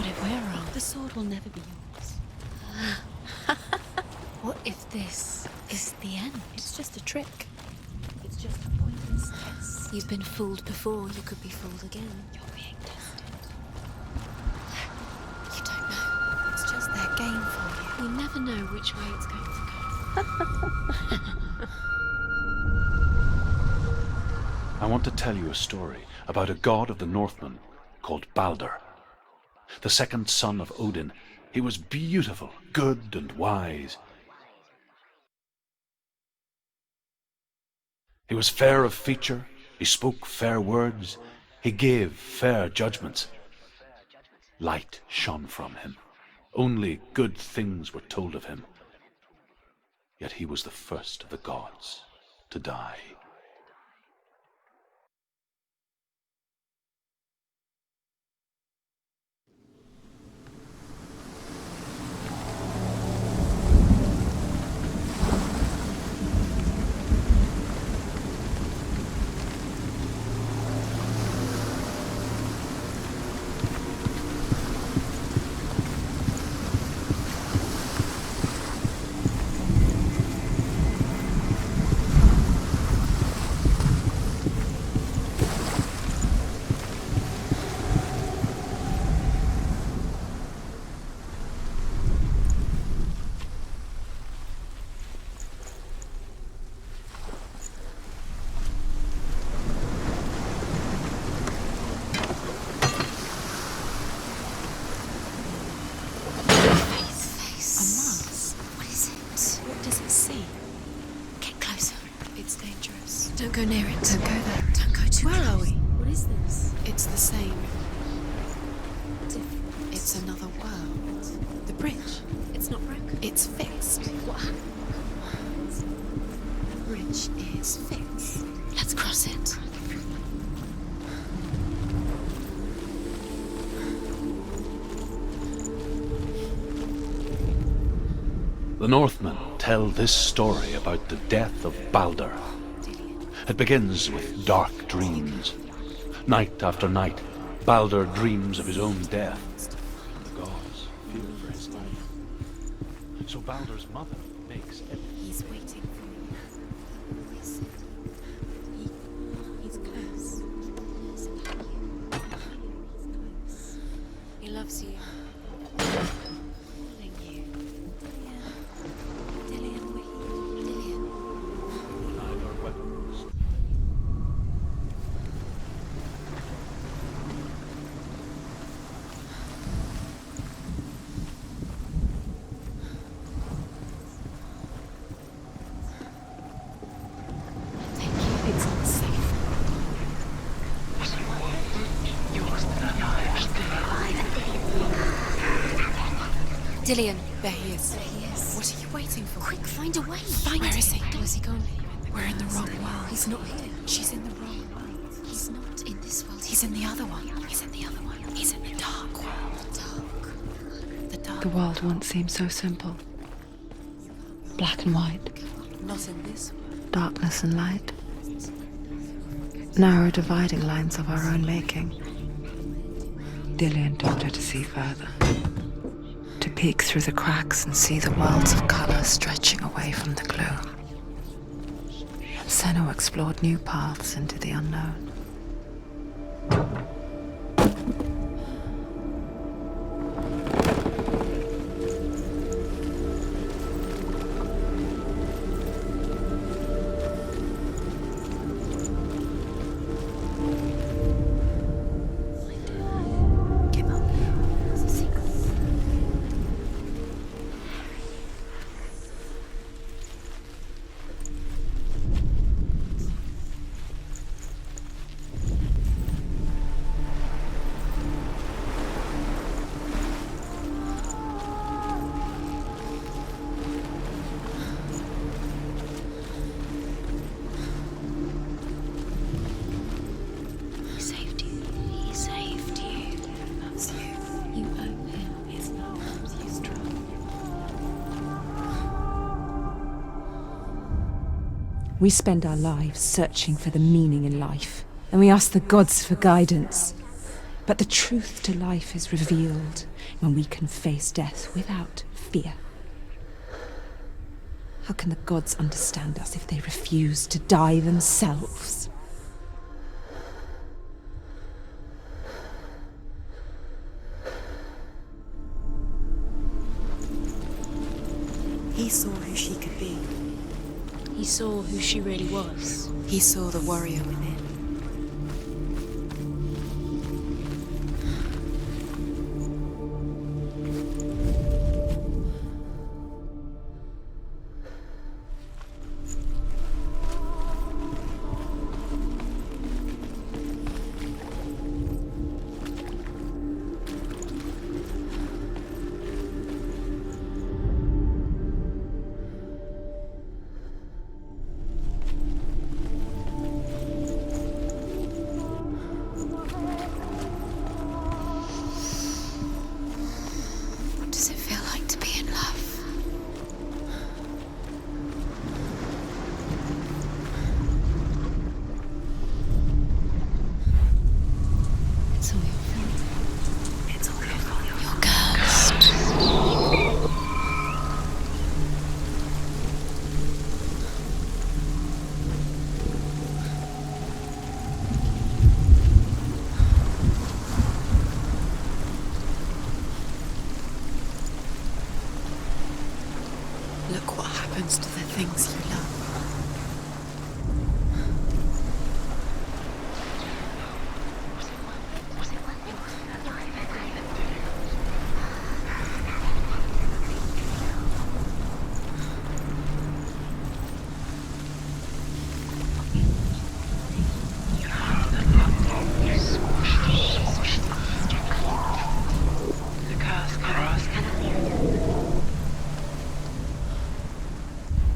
What if we're wrong? The sword will never be yours. What if this is the end? It's just a trick. It's just a pointless test. You've been fooled before, you could be fooled again. You're being tested. You don't know. It's just their game for you. You never know which way it's going to go. I want to tell you a story about a god of the Northmen called Baldur. The second son of Odin. He was beautiful, good and wise. He was fair of feature, he spoke fair words, he gave fair judgments. Light shone from him. Only good things were told of him. Yet he was the first of the gods to die. Don't go near it. Don't go there. Don't go too close. Where are we? What is this? It's the same. Different. It's another world. The bridge. It's not broken. It's fixed. What happened? The bridge is fixed. Let's cross it. The Northmen tell this story about the death of Baldur. It begins with dark dreams. Night after night, Baldur dreams of his own death. The gods fear for his life. So Baldur's mother makes everything. He's waiting for you. He's close. He loves you. Calling you. Dillian, we're here. Dillian. Neither weapons. It's unsafe. Dillian, there he is. There he is. What are you waiting for? Quick, find a way. Where is he? Where's he gone? We're in the wrong world. He's not here. She's in the wrong world. He's not in this world. He's in the other one. He's in the other one. He's in the dark world. The dark. The world once seemed so simple. Black and white. Not in this world. Darkness and light. Narrow dividing lines of our own making. Dillian taught her to see further. To peek through the cracks and see the worlds of color stretching away from the gloom. And Senua explored new paths into the unknown. We spend our lives searching for the meaning in life, and we ask the gods for guidance. But the truth to life is revealed when we can face death without fear. How can the gods understand us if they refuse to die themselves? He saw who she could be. He saw who she really was. He saw the warrior within. What does it feel like to be in love? It's all your fault. It's all your fault. You're cursed. Look what happens to the things you love.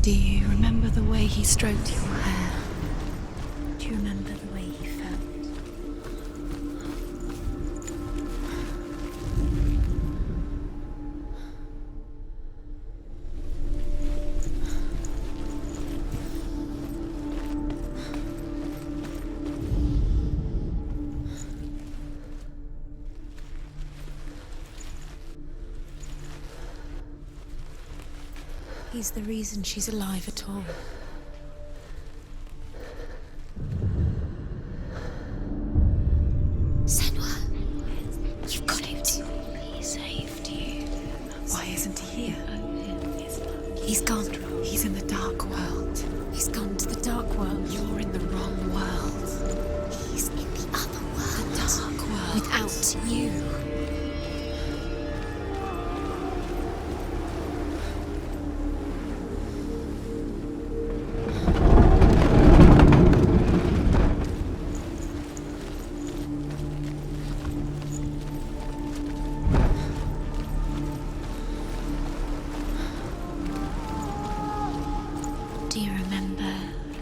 Do you remember the way he stroked your hair? Do you remember the way he felt? He's the reason she's alive at all. Senua, you've got it. He saved you. Why isn't he here? He's gone. He's in the dark world. He's gone to the dark world. You're in the wrong world. He's in the other world. The dark world. Without you. Do you remember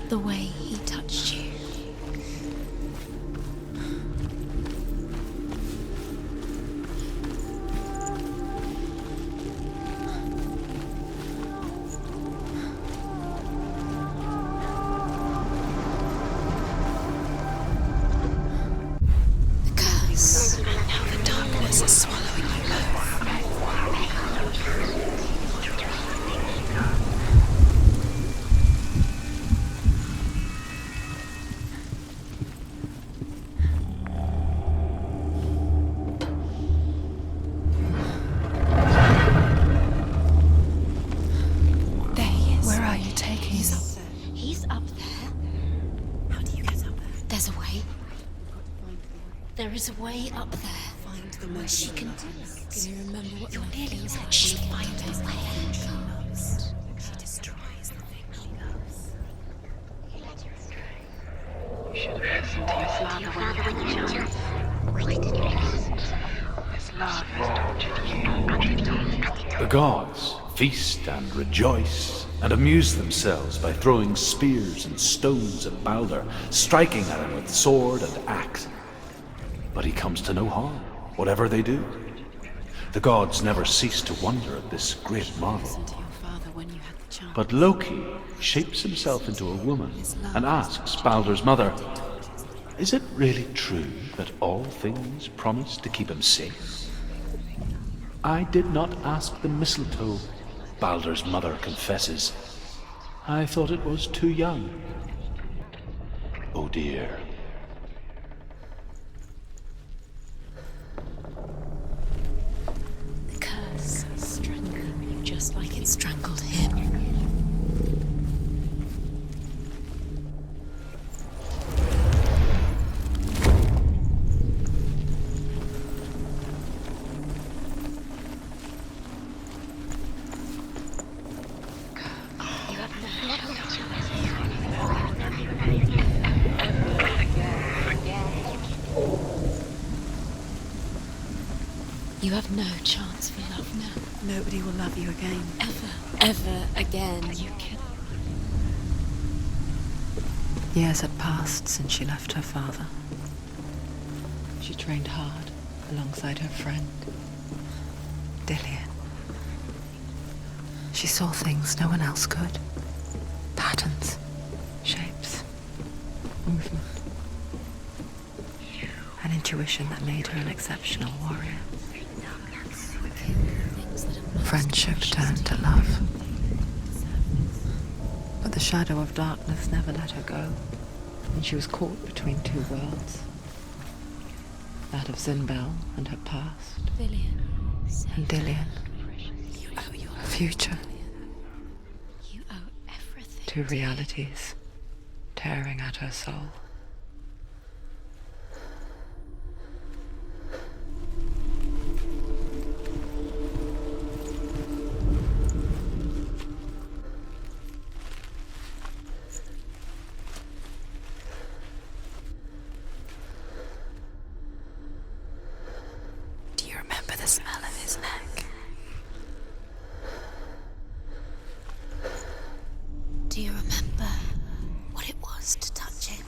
the way he touched you? The curse. How the darkness is swallowing you both. There he is. Where are you taking He's me? up there. He's up there. How do you get up there? There's a way. There is a way up there. Find the Where way she can do it. Do you remember what You're love nearly feels there. like? She'll She'll find find a way. She loves. She destroys the thing she loves. You should have listened to your father when you were young. Why didn't you listen? His love has tortured you. The gods feast and rejoice and amuse themselves by throwing spears and stones at Baldur, striking at him with sword and axe. But he comes to no harm, whatever they do. The gods never cease to wonder at this great marvel. Listen to your father when you had the chance. But Loki shapes himself into a woman and asks Baldur's mother, Is it really true that all things promise to keep him safe? I did not ask the mistletoe, Baldur's mother confesses. I thought it was too young. Oh dear. The curse is strangling you just like it strangled him. You have no chance for love now. Nobody will love you again. Ever again. You can. Years had passed since she left her father. She trained hard alongside her friend, Dillian. She saw things no one else could. Patterns, shapes, movement. An intuition that made her an exceptional warrior. Friendship turned to love. But the shadow of darkness never let her go, and she was caught between two worlds. That of Zinbel and her past, and Dillian, her future. You owe everything. Two realities tearing at her soul. Do you remember the smell of his neck? Do you remember what it was to touch him?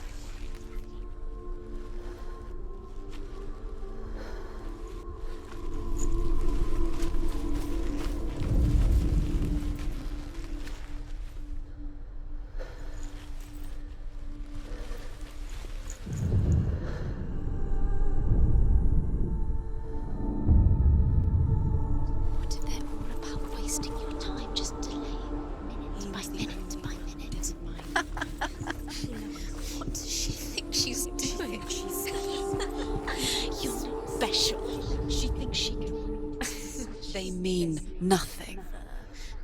What if they're all about wasting your time just delaying minute by minute by minute? What does she think she's doing? You're special. She thinks she can. They mean nothing.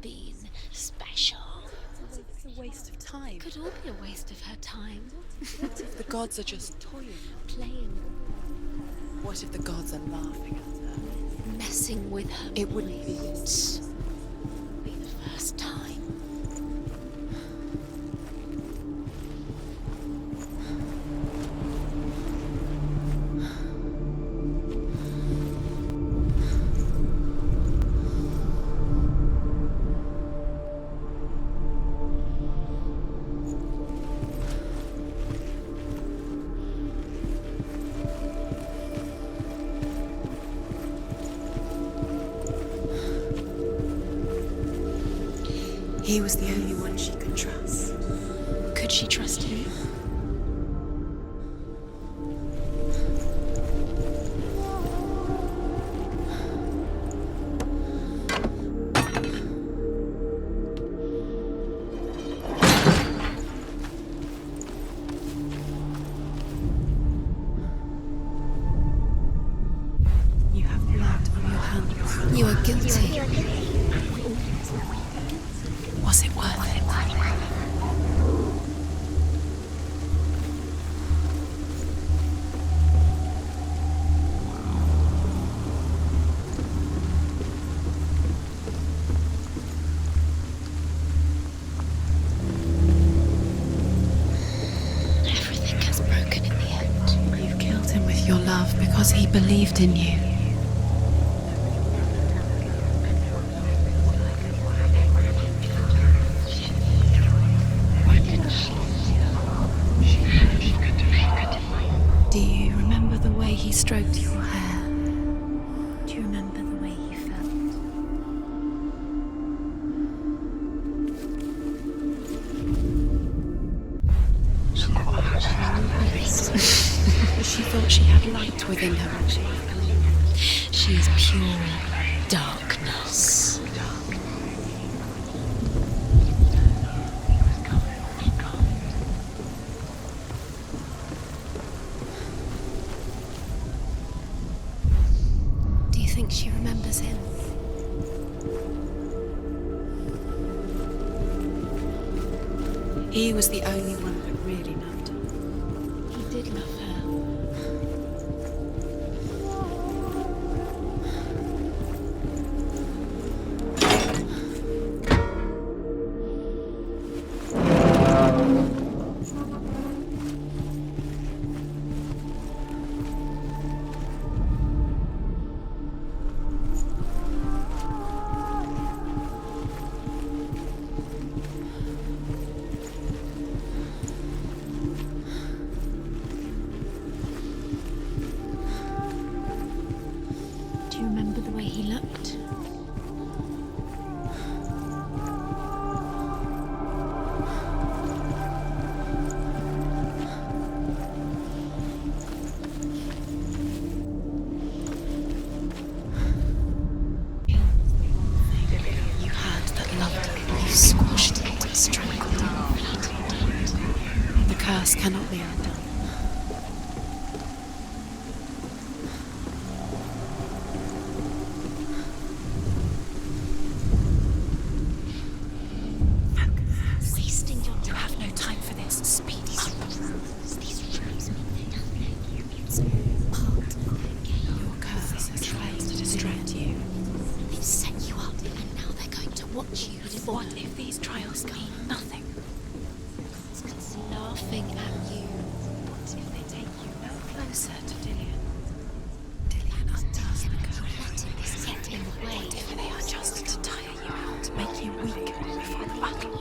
Been special. It's a waste of time. Could all be a waste of her time. What if the gods are just toying? Playing, What if the gods are laughing at her? messing with her. It wouldn't be mind. Be the first time. He was the only one she could trust. Could she trust him? You have blood on your hands. You are guilty. Was it worth it? Everything has broken in the end. You killed him with your love because he believed in you. Do you remember the way he stroked your hair? Do you remember the way he felt? She thought she had light within her. She is pure darkness. Do you think she remembers him? He was the only one that really loved her. He did love her. Do you remember the way he looked? You had that loved her. You squashed it and strangled it. The curse cannot be undone. You have no time for this. Speed up. Your curse has tried to distract you. They've set you up, and now they're going to watch you. What if these trials mean nothing? It's laughing at you. What if they take you no closer to Dillian? Dillian undoes the curse. Letting this get in the way. What if they are just to tire you out, make you weak before the battle?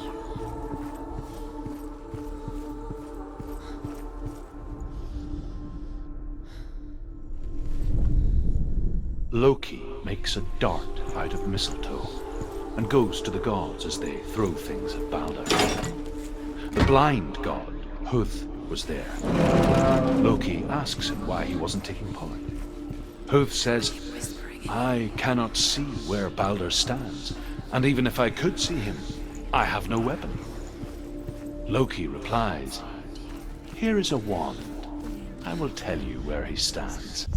Loki makes a dart out of mistletoe and goes to the gods as they throw things at Balder. The blind god, Huth, was there. Loki asks him why he wasn't taking part. Huth says, "I cannot see where Balder stands, and even if I could see him, I have no weapon." Loki replies, "Here is a wand. I will tell you where he stands."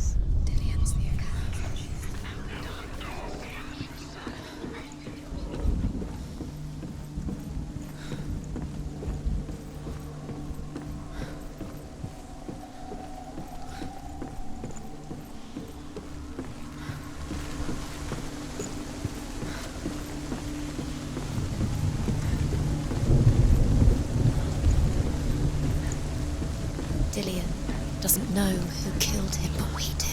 Dillian doesn't know who killed him, but we do.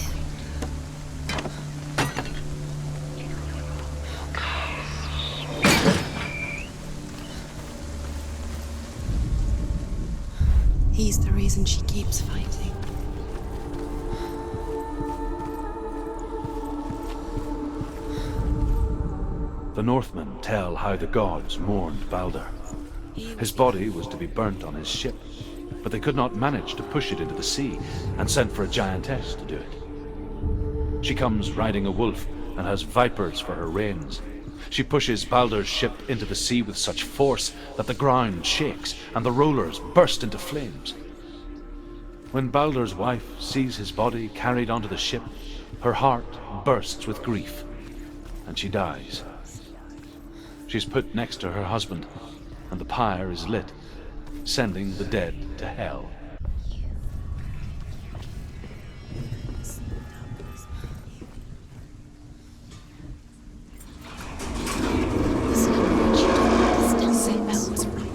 He's the reason she keeps fighting. The Northmen tell how the gods mourned Balder. His body was to be burnt on his ship, but they could not manage to push it into the sea and sent for a giantess to do it. She comes riding a wolf and has vipers for her reins. She pushes Balder's ship into the sea with such force that the ground shakes and the rollers burst into flames. When Balder's wife sees his body carried onto the ship, her heart bursts with grief and she dies. She's put next to her husband and the pyre is lit, sending the dead to hell. Mel was right.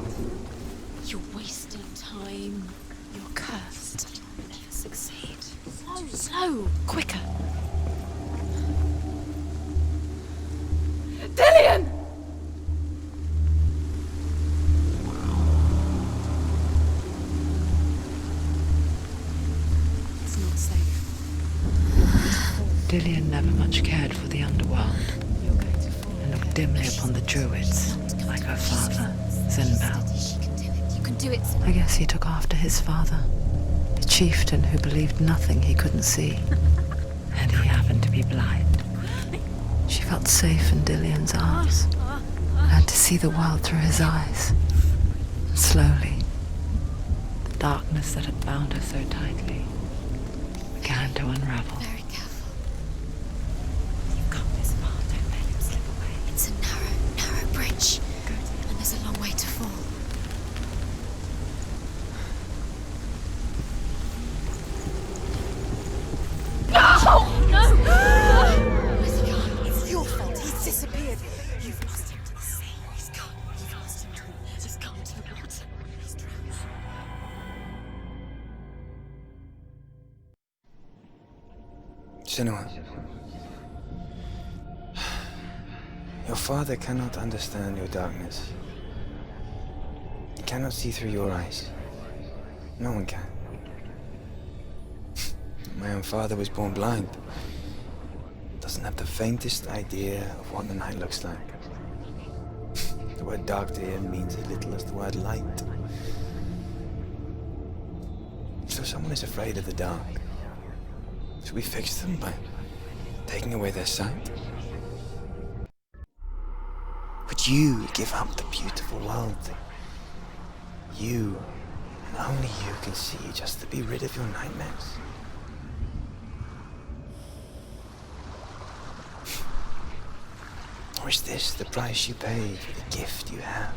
You're wasting time. You're cursed. You'll never succeed. Slow, quicker. Dillian! It's not safe. Dillian never much cared for the underworld You're going to fall. and looked dimly upon the druids like her father, Zinbel. She can do it. You can do it. I guess he took after his father, the chieftain who believed nothing he couldn't see. And he happened to be blind. She felt safe in Dillion's arms, learned to see the world through his eyes. And slowly, the darkness that had bound her so tightly began to unravel. Very careful. You've come this far, don't let him slip away. It's a narrow bridge. And there's a long way to fall. Where's he gone? It's your fault. He's disappeared. You've lost him to the sea. He's gone. You've lost him to the... He's gone to the water. He's drowned. Senua, your father cannot understand your darkness. He cannot see through your eyes. No one can. My own father was born blind. Doesn't have the faintest idea of what the night looks like. The word dark to him means as little as the word light. So someone is afraid of the dark. Should we fix them by taking away their sight? Would you give up the beautiful world that you, and only you, can see just to be rid of your nightmares? Or is this the price you pay for the gift you have?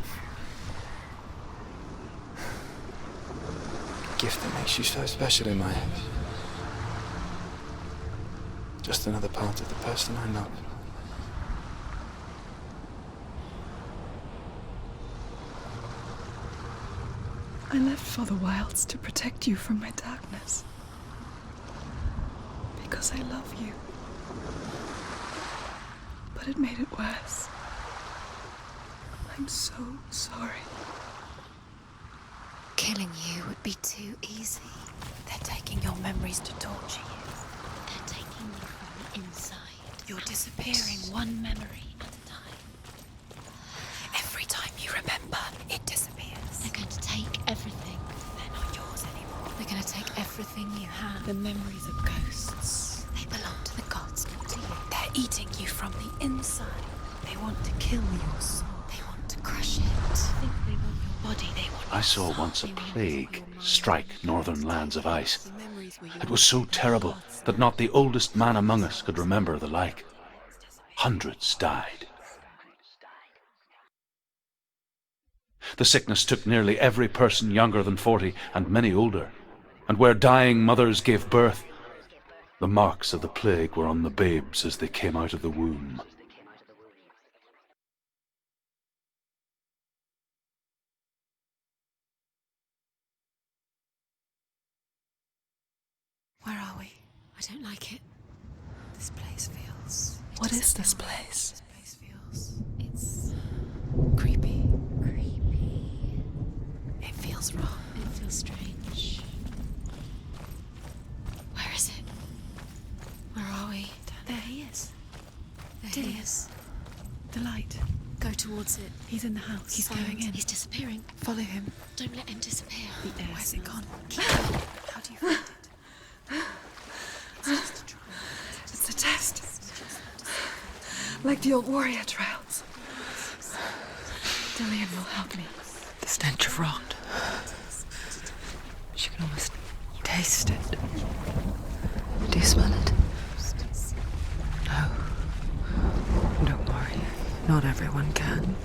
A gift that makes you so special in my eyes. Just another part of the person I love. I left for the wilds to protect you from my darkness. Because I love you. But it made it worse. I'm so sorry. Killing you would be too easy. They're taking your memories to torture you. They're taking you from the inside. You're disappearing one memory at a time. Every time you remember, it disappears. They're going to take everything. They're not yours anymore. They're going to take everything you have. The memories of ghosts. They belong to the gods, not to you. They're eating you from the inside. They want to kill your soul. They want to crush it. I think they want your body. They want I saw once a plague strike northern lands of ice. It was so terrible that not the oldest man among us could remember the like. Hundreds died. The sickness took nearly every person younger than 40 and many older. And where dying mothers gave birth, the marks of the plague were on the babes as they came out of the womb. Where are we? I don't like it. This place feels... What is this place? This place feels... It's... creepy. Creepy. It feels wrong. It feels strange. Where is it? Where are we? There he is. There he is. The light. Go towards it. He's in the house. He's going in. He's disappearing. Follow him. Don't let him disappear. The air Where's it smells. gone? How do you find it? It's just a trial. It's a test. Like the old warrior trials. Dillion will help me. The stench of rot. She can almost taste it. Do you smell it? No. Don't worry. Not everyone can.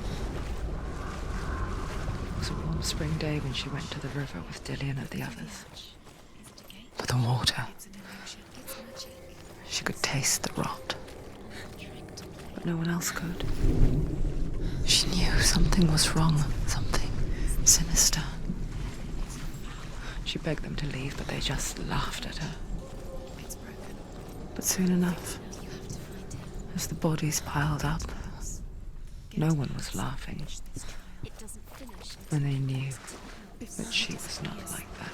It was a warm spring day when she went to the river with Dillion and the others. But the water... She could taste the rot. But no one else could. She knew something was wrong. Something sinister. She begged them to leave, but they just laughed at her. But soon enough, as the bodies piled up, no one was laughing. And they knew that she was not like that.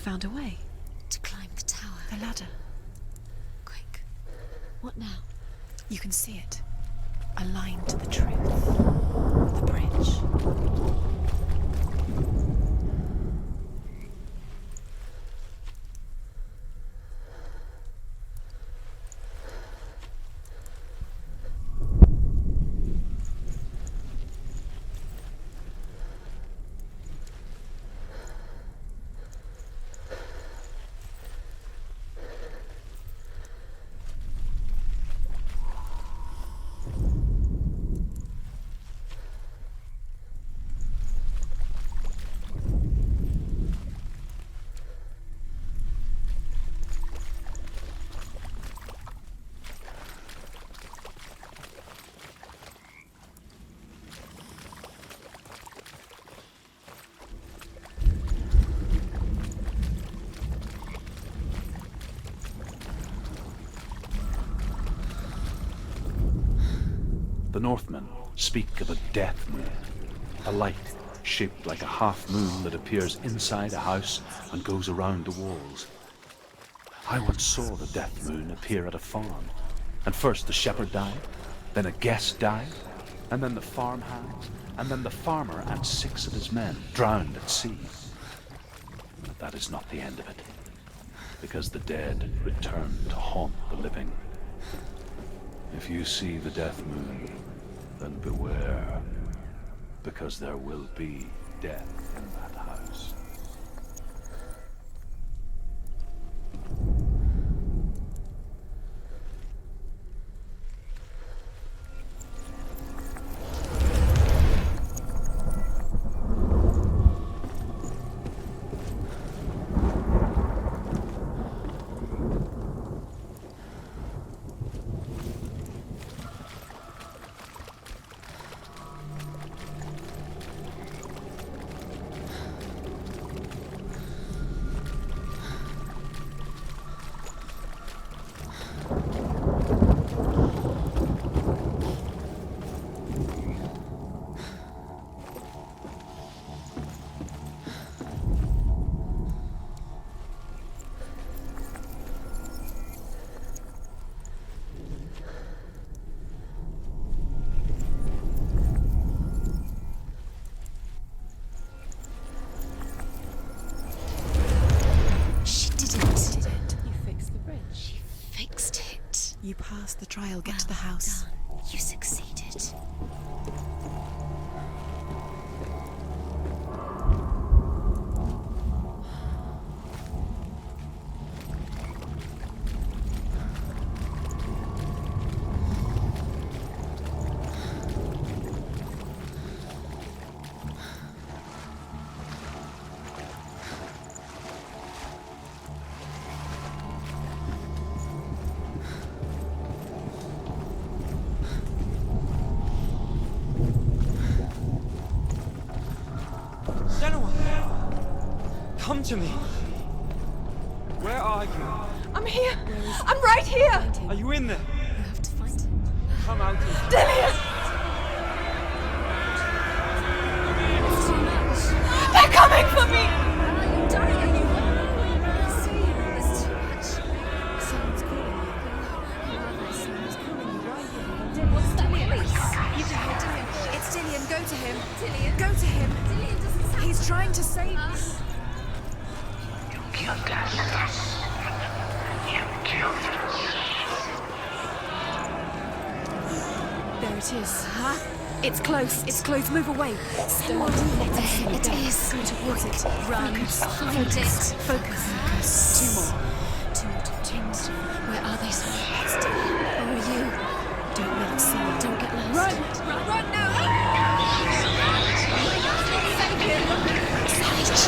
found a way. To climb the tower. The ladder. Quick. What now? You can see it. Aligned to the truth. The bridge. The Northmen speak of a death moon, a light shaped like a half moon that appears inside a house and goes around the walls. I once saw the death moon appear at a farm, and first the shepherd died, then a guest died, and then the farmhands, and then the farmer and 6 of his men drowned at sea. But that is not the end of it, because the dead return to haunt the living. If you see the death moon, then beware, because there will be death in that house. You passed the trial, get to the house. Done. You succeeded. Senua! Come to me! Where are you? I'm here! I'm right here! Are you in there? You have to find him. Come out and... Dillian! It's too much. They're coming for me! Darling, it's too much. Someone's calling you. Someone's calling you right here. What's that voice? You can hear Dillian. It's Dillian. Go to him. Dillian? Go to him. Dillian doesn't sound... He's trying to save you. You killed us. You killed us. There it is. Huh? It's close. It's close. Move away. Don't let it see. It is. Go towards it. Run. Find it. Focus. Two more. Two more. Where are they? It's Dillian. Where are you? Don't let it see you. Don't get lost. Run now! Save him! Savage!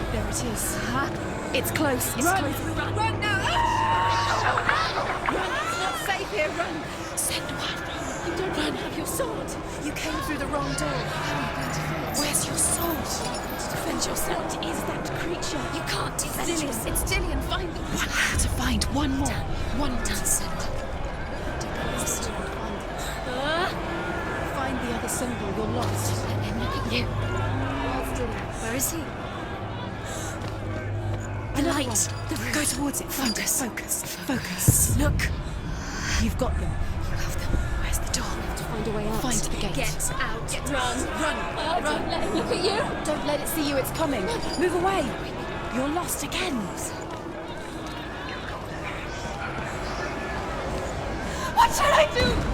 There it is. Huh? It's close. It's close. Run now! Run! safe here. Run. Senua, You don't even have your sword. You came through the wrong door. How are you going to fight? where's your sword? To defend yourself. What is that creature? You can't defend Dillian. yourself. It's Dillian. Find the... One more to find. One more. One done, Senua. Find the other symbol. You're lost. Let him look at you. Where's Dillian? Where is he? The Another light. one. The roof. Go towards it. Focus. Focus. Focus. Look. You've got them. You have them. Where's the door? To find a way out. Find the gate. Get out. Run. Run. Don't let it look at you. Don't let it see you. It's coming. Move away. You're lost again. What shall I do?